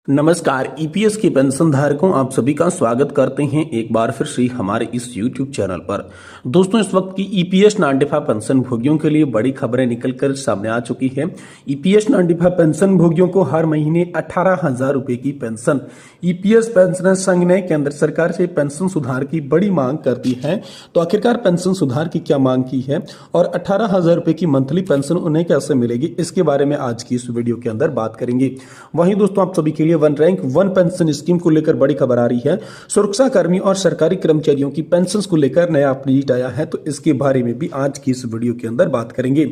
नमस्कार। ईपीएस के पेंशन धारकों आप सभी का स्वागत करते हैं एक बार फिर से हमारे इस यूट्यूब चैनल पर। दोस्तों, इस वक्त की ईपीएस 95 पेंशन भोगियों के लिए बड़ी खबरें निकलकर सामने आ चुकी है। ईपीएस 95 पेंशन भोगियों को हर महीने 18,000 रुपए की पेंशन। ईपीएस पेंशनर संघ ने केंद्र सरकार से पेंशन सुधार की बड़ी मांग कर दी है। तो आखिरकार पेंशन सुधार की क्या मांग की है और 18,000 रुपए की मंथली पेंशन उन्हें कैसे मिलेगी, इसके बारे में आज की इस वीडियो के अंदर बात करेंगे। वहीं दोस्तों, आप सभी के लिए one rank one pension scheme को लेकर बड़ी खबर आ रही है। सुरक्षा कर्मी और सरकारी कर्मचारियों की पेंशन को लेकर नया अपडेट आया है, तो इसके बारे में भी आज की इस वीडियो के अंदर बात करेंगे।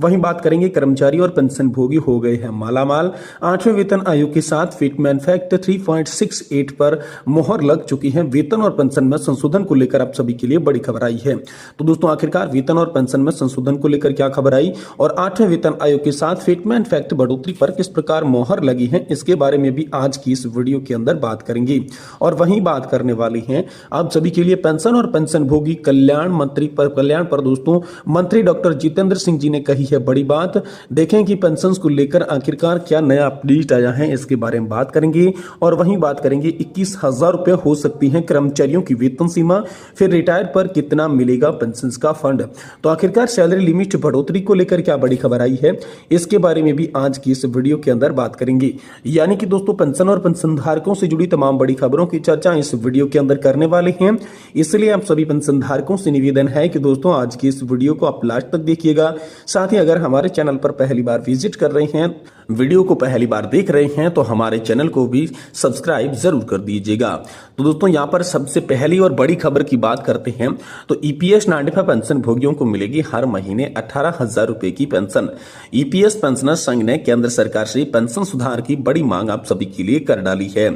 वहीं बात करेंगे कर्मचारी और पेंशन भोगी हो गए हैं मालामाल। 8वें वेतन आयोग के साथ फिटमैन फैक्ट 3.68 पर मोहर लग चुकी है। वेतन और पेंशन में संशोधन को लेकर आप सभी के लिए बड़ी खबर आई है। तो दोस्तों, आखिरकार वेतन और पेंशन में संशोधन को लेकर क्या खबर आई और 8वें वेतन आयोग के साथ फिटमैन फैक्ट बढ़ोतरी पर किस प्रकार मोहर लगी है, इसके बारे में भी आज की इस वीडियो के अंदर बात करेंगे। और वहीं बात करने वाली हैं आप सभी के लिए पेंशन और पेंशन भोगी कल्याण पर दोस्तों मंत्री डॉक्टर जितेंद्र सिंह जी ने कही है बड़ी बात। देखें कि पेंशन को लेकर आखिरकार क्या नया अपडेट आया है, इसके बारे में बात करेंगे। और वहीं बात करेंगे 21,000 रुपए हो सकती है कर्मचारियों की वेतन सीमा, फिर रिटायर पर कितना मिलेगा पेंशन का फंड। तो आखिरकार सैलरी लिमिट बढ़ोतरी को लेकर क्या बड़ी खबर आई है, इसके बारे में भी आज की इस वीडियो के अंदर बात करेंगे। यानी कि दोस्तों, पेंशन और पेंशन धारकों से जुड़ी तमाम बड़ी खबरों की चर्चा इस वीडियो के अंदर करने वाले हैं। इसलिए आप सभी पेंशन धारकों से निवेदन है कि दोस्तों आज की इस वीडियो को आप लास्ट तक देखिएगा। साथ ही अगर हमारे चैनल पर पहली बार विजिट कर रहे हैं, वीडियो को पहली बार देख रहे हैं, तो हमारे चैनल को भी सब्सक्राइब जरूर कर दीजिएगा। तो दोस्तों, यहां पर सबसे पहली और बड़ी खबर की बात करते हैं तो ईपीएस 95 पेंशन भोगियों को मिलेगी हर महीने 18,000 रुपए की पेंशन। ईपीएस पेंशनर संघ ने केंद्र सरकार से पेंशन सुधार की बड़ी मांग आप सभी के लिए कर डाली है।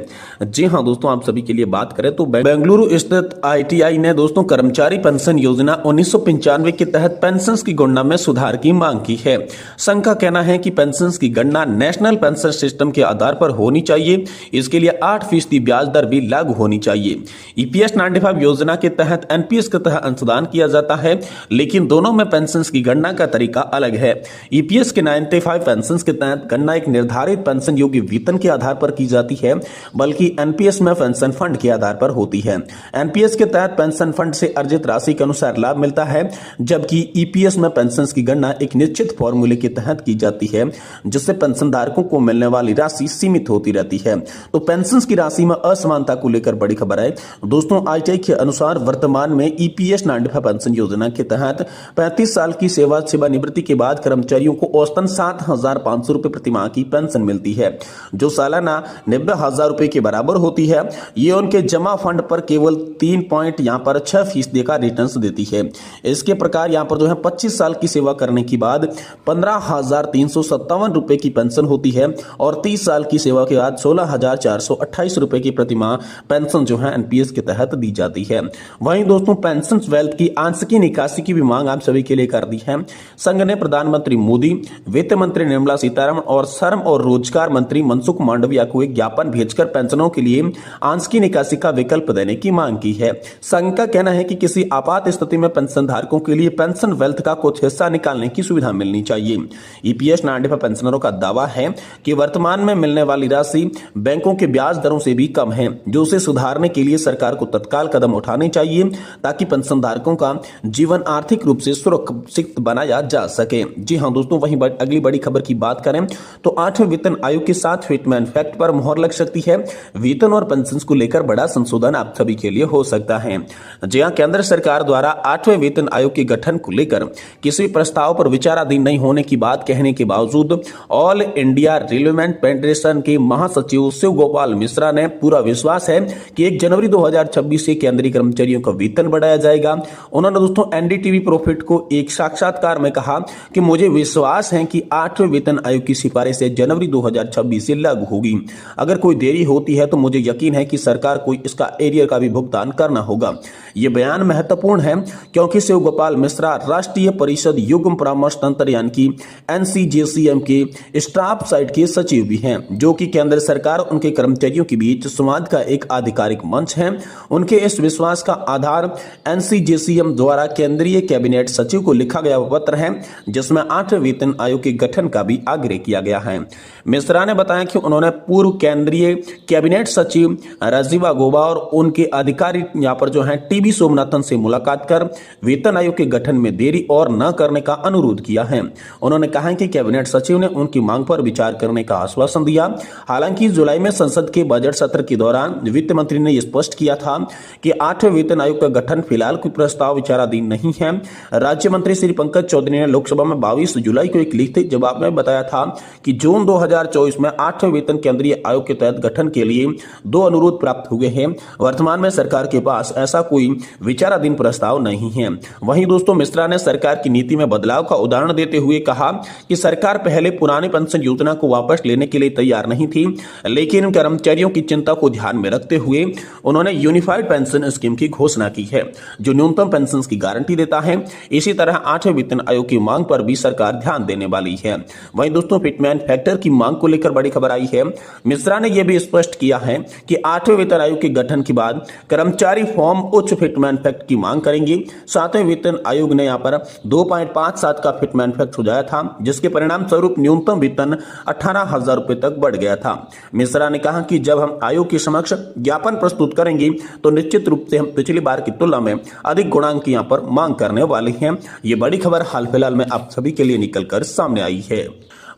जी हां दोस्तों, आप सभी के लिए बात करें तो बेंगलुरु स्थित आईटीआई ने दोस्तों कर्मचारी पेंशन योजना 1995 के तहत पेंशन की गणना में सुधार की मांग की है। संघ का कहना है कि पेंशन की गणना नेशनल पेंशन सिस्टम के आधार पर होनी चाहिए। इसके लिए 8% ब्याज दर भी लागू होनी चाहिए। ईपीएस 95 योजना के तहत एनपीएस के तहत अंशदान किया जाता है, लेकिन दोनों में पेंशन की गणना का तरीका अलग है। ईपीएस के 95 पेंशन के तहत गणना एक निर्धारित पेंशन योग्य वेतन के आधार पर की जाती है, बल्कि एनपीएस में पेंशन फंड के आधार पर होती है। एनपीएस के तहत पेंशन फंड से अर्जित राशि के अनुसार लाभ मिलता है, जबकि ईपीएस में पेंशन की गणना एक निश्चित फॉर्मूले के तहत की जाती है, जिससे पेंशन धारकों को मिलने वाली राशि सीमित होती रहती है। तो पेंशन की राशि में असमानता को लेकर बड़ी खबर है। दोस्तों, आईटीआई के अनुसार वर्तमान में ईपीएस 95 पेंशन योजना के तहत 35 साल की सेवानिवृत्ति के बाद कर्मचारियों को औसतन 7,500 रुपए प्रति माह की पेंशन मिलती है, जो सालाना 90,000 रुपए के बराबर होती है। ये उनके जमा फंड पर केवल 3.6% का रिटर्न देती है। इसके प्रकार यहाँ पर जो है 25 साल की सेवा करने के बाद 15,357 रुपए की पेंशन होती है और 30 साल की सेवा के बाद 16,428 रुपए की प्रति माह पेंशन जो है एनपीएस के तहत दी जाती है। वहीं दोस्तों, पेंशन वेल्थ की आंशिक निकासी की भी मांग आप सभी के लिए कर दी है। संघ ने प्रधानमंत्री मोदी, वित्त मंत्री निर्मला सीतारमण और श्रम और रोजगार मंत्री मनसुख मांडविया को एक ज्ञापन भेजकर पेंशनों के लिए आंशिक निकासी का विकल्प देने की मांग की है। संघ का कहना है कि किसी आपात स्थिति में पेंशन धारकों के लिए पेंशन वेल्थ का कुछ हिस्सा निकालने की सुविधा मिलनी चाहिए। ईपीएस 95 पेंशनरों का दावा है कि वर्तमान में मिलने वाली राशि बैंकों के ब्याज दरों से भी कम है, जो उसे सुधारने के लिए सरकार को तत्काल कदम उठाने चाहिए, ताकि पेंशन धारकों का जीवन आर्थिक रूप से सुरक्षित बनाया जा सके। जी हां दोस्तों, वहीं अगली बड़ी खबर की बात करें तो 8वें वेतन आयोग के साथ फिटमैन फैक्ट पर मोहर लग सकती है। वेतन और पेंशन को लेकर बड़ा संशोधन आप सभी के लिए हो सकता है। जी हां, केंद्र सरकार द्वारा 8वें वेतन आयोग के गठन को लेकर किसी प्रस्ताव पर विचाराधीन नहीं होने की बात कहने के बावजूद ऑल इंडिया रिलेवेंट फेडरेशन के महासचिव शिव गोपाल मिश्रा ने पूरा विश्वास है कि 1 जनवरी 2026 से केंद्रीय कर्मचारियों का वेतन बढ़ाया जाएगा। उन्होंने दोस्तों एनडीटीवी प्रॉफिट को एक साक्षात्कार में कहा कि मुझे विश्वास है कि 8वें वेतन आयोग की सिफारिश जनवरी 2026 से लागू होगी। अगर कोई देरी होती है तो मुझे यकीन है कि सरकार को इसका एरियर का भी भुगतान करना होगा। यह बयान महत्वपूर्ण है क्योंकि शिव गोपाल मिश्रा राष्ट्रीय परिषद युग्म परामर्श तंत्र यानी कि एनसीजेसीएम के स्टाफ साइट के सचिव भी हैं, जो कि केंद्र सरकार उनके कर्मचारियों के बीच संवाद का एक आधिकारिक मंच है। उनके इस विश्वास का आधार एनसीजेसीएम द्वारा केंद्रीय कैबिनेट सचिव को लिखा गया पत्र है, जिसमें 8वें वेतन आयोग के गठन का भी आग्रह किया गया है। मिश्रा ने बताया कि उन्होंने पूर्व केंद्रीय कैबिनेट सचिव राजीवा गौबा और उनके अधिकारी यहाँ पर जो है टीबी सोमनाथन से मुलाकात कर वेतन आयोग के गठन में देरी और न करने का अनुरोध किया है। उन्होंने कहा कि कैबिनेट सचिव ने उनकी मांग पर विचार करने का आश्वासन दिया। हालांकि जुलाई में संसद के बजट सत्र के दौरान वित्त मंत्री ने स्पष्ट किया था कि 8वें वेतन आयोग का गठन फिलहाल कोई प्रस्ताव विचाराधीन नहीं है। राज्य मंत्री श्री पंकज चौधरी ने लोकसभा में 22 जुलाई को एक लिखित जवाब में बताया था कि जून 2024 में 8वें वेतन केंद्रीय आयोग के तहत गठन के लिए 2 अनुरोध प्राप्त हुए हैं। वर्तमान में सरकार के पास ऐसा कोई विचाराधीन प्रस्ताव नहीं है। वहीं दोस्तों मिश्रा ने सरकार की नीति में बदलाव का उदाहरण देते हुए कहा कि सरकार पहले पुरानी पेंशन योजना को वापस लेने के लिए तैयार नहीं थी, लेकिन कर्मचारियों की चिंता को ध्यान में रखते हुए उन्होंने यूनिफाइड पेंशन स्कीम की घोषणा की है, जो न्यूनतम पेंशन की गारंटी देता है। इसी तरह 8वें वेतन आयोग की मांग पर भी सरकार ध्यान देने वाली है। वहीं दोस्तों फिटमेन फैक्टर की मांग को लेकर बड़ी खबर आई है। मिश्रा ने यह भी स्पष्ट किया है कि 8वें वेतन आयोग के गठन के बाद कर्मचारी फॉर्म उच्च फिटमेन फैक्ट की मांग करेंगे। 7वें वेतन आयोग ने यहां पर 2.57 का फिटमेन फैक्ट सुझाया था, जिसके परिणाम स्वरूप न्यूनतम वेतन 18,000 रुपए तक बढ़ गया था। मिश्रा ने कहा कि जब हम आयोग के समक्ष ज्ञापन प्रस्तुत करेंगे तो निश्चित रूप से हम पिछली बार की तुलना में अधिक गुणांक यहां पर मांग करने वाले हैं। ये बड़ी खबर हाल फिलहाल में आप सभी के लिए निकलकर सामने आई है।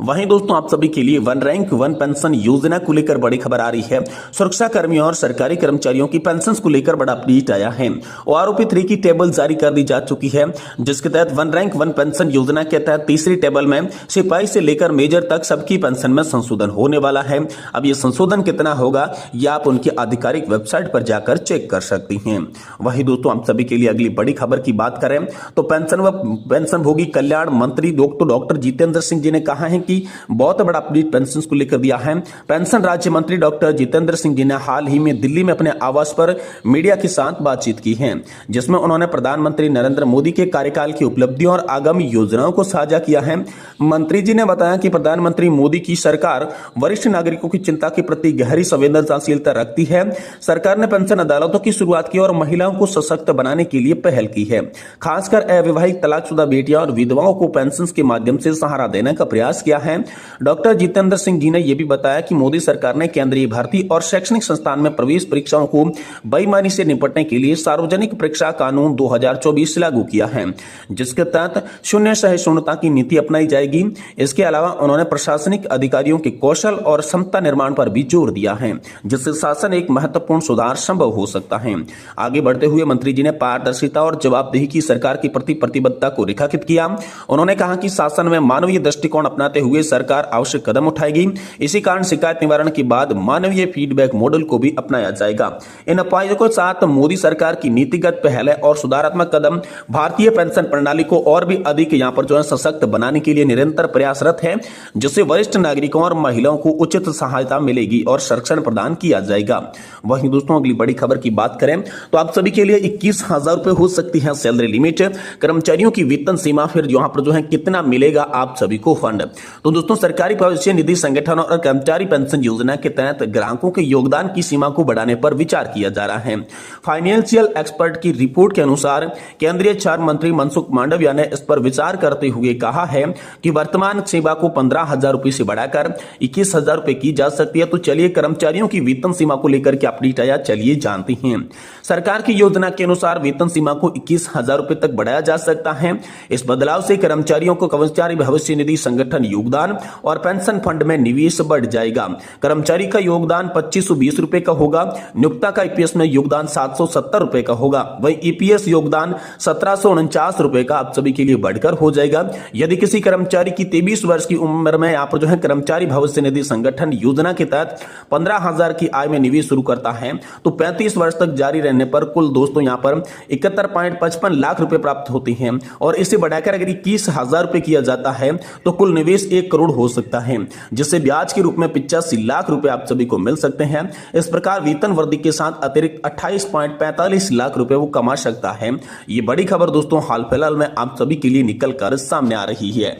वहीं दोस्तों आप सभी के लिए वन रैंक वन पेंशन योजना को लेकर बड़ी खबर आ रही है। सुरक्षा कर्मियों और सरकारी कर्मचारियों की पेंशन को लेकर बड़ा अपडेट आया है। ओआरओपी 3 की टेबल जारी कर दी जा चुकी है, जिसके तहत वन रैंक वन पेंशन योजना के तहत तीसरी टेबल में सिपाही से लेकर मेजर तक सबकी पेंशन में संशोधन होने वाला है। अब यह संशोधन कितना होगा यह आप उनकी आधिकारिक वेबसाइट पर जाकर चेक कर सकती हैं। वहीं दोस्तों आप सभी के लिए अगली बड़ी खबर की बात करें तो पेंशन व पेंशनभोगी कल्याण मंत्री डॉक्टर जितेंद्र सिंह जी ने कहा है कि बहुत बड़ा अपडेट पेंशन को लेकर दिया है। पेंशन राज्य मंत्री डॉक्टर जितेंद्र सिंह जी ने हाल ही में दिल्ली में अपने आवास पर मीडिया के साथ बातचीत की है, जिसमें उन्होंने प्रधानमंत्री नरेंद्र मोदी के कार्यकाल की उपलब्धियों और आगामी योजनाओं को साझा किया है। मंत्री जी ने बताया कि प्रधानमंत्री मोदी की सरकार वरिष्ठ नागरिकों की चिंता के प्रति गहरी संवेदनशीलता रखती है। सरकार ने पेंशन अदालतों की शुरुआत की और महिलाओं को सशक्त बनाने के लिए पहल की है। खासकर अविवाहित, तलाकशुदा बेटियां और विधवाओं को पेंशन के माध्यम से सहारा देने का प्रयास किया है। डॉक्टर जितेंद्र सिंह जी ने यह भी बताया कि मोदी सरकार ने केंद्रीय भर्ती और शैक्षणिक संस्थान में प्रवेश परीक्षाओं को बेईमानी से निपटने के लिए सार्वजनिक परीक्षा कानून 2024 लागू किया है, जिसके तहत शून्य सहिष्णुता की नीति अपनाई जाएगी। इसके अलावा उन्होंने प्रशासनिक अधिकारियों के कौशल और क्षमता निर्माण पर भी जोर दिया है, जिससे शासन एक महत्वपूर्ण सुधार संभव हो सकता है। आगे बढ़ते हुए मंत्री जी ने पारदर्शिता और जवाबदेही की सरकार की प्रति प्रतिबद्धता को रेखांकित किया। उन्होंने कहा कि शासन में मानवीय दृष्टिकोण अपनाते हुए सरकार आवश्यक कदम उठाएगी। इसी कारण शिकायत निवारण के बाद मानवीय फीडबैक मॉडल को भी अपनाया जाएगा। इन उपायों के साथ मोदी सरकार की नीतिगत पहल और सुधारात्मक कदम भारतीय पेंशन प्रणाली को और भी अधिक यहां पर जो है सशक्त बनाने के लिए निरंतर प्रयासरत है, जिससे वरिष्ठ नागरिकों और महिलाओं को उचित सहायता मिलेगी और संरक्षण प्रदान किया जाएगा। वहीं दोस्तों अगली बड़ी खबर की बात करें तो आप सभी के लिए 21,000 रुपए हो सकती है सैलरी लिमिट। कर्मचारियों की वेतन सीमा फिर यहां पर जो है कितना मिलेगा आप सभी को फंड। तो दोस्तों सरकारी भविष्य निधि संगठन और कर्मचारी पेंशन योजना के तहत ग्राहकों के योगदान की सीमा को बढ़ाने पर विचार किया जा रहा है। फाइनेंशियल एक्सपर्ट की रिपोर्ट के अनुसार केंद्रीय श्रम मंत्री मनसुख मांडविया ने इस पर विचार करते हुए कहा है कि वर्तमान सेवा को 15,000 रुपए से बढ़ाकर 21,000 रुपए की जा सकती है। तो चलिए कर्मचारियों की वेतन सीमा को लेकर के अपडेट आया, चलिए जानते हैं। सरकार की योजना के अनुसार वेतन सीमा को 21,000 रुपए तक बढ़ाया जा सकता है। इस बदलाव से कर्मचारियों को कर्मचारी भविष्य निधि संगठन योगदान और पेंशन फंड में निवेश बढ़ जाएगा। कर्मचारी का योगदान 2520 रुपए का होगा। नियोक्ता का ईपीएस में योगदान 770 रुपए का होगा। वही ईपीएस योगदान 1749 रुपए का आप सभी के लिए बढ़कर हो जाएगा। यदि किसी कर्मचारी की 23 वर्ष की उम्र में यहाँ पर जो है कर्मचारी भविष्य निधि संगठन योजना के तहत 15,000 की आय में निवेश शुरू करता है तो 35 वर्ष तक जारी रहने पर कुल दोस्तों यहाँ पर 71.55 लाख रुपए प्राप्त होते हैं। और इसे बढ़ाकर अगर 21,000 रुपए किया जाता है तो कुल निवेश 1 करोड़ हो सकता है, जिससे ब्याज के रूप में 85 लाख रुपए आप सभी को मिल सकते हैं। इस प्रकार वेतन वृद्धि के साथ अतिरिक्त 28.45 लाख रुपए वो कमा सकता है। ये बड़ी खबर दोस्तों हाल फिलहाल में आप सभी के लिए निकल कर सामने आ रही है।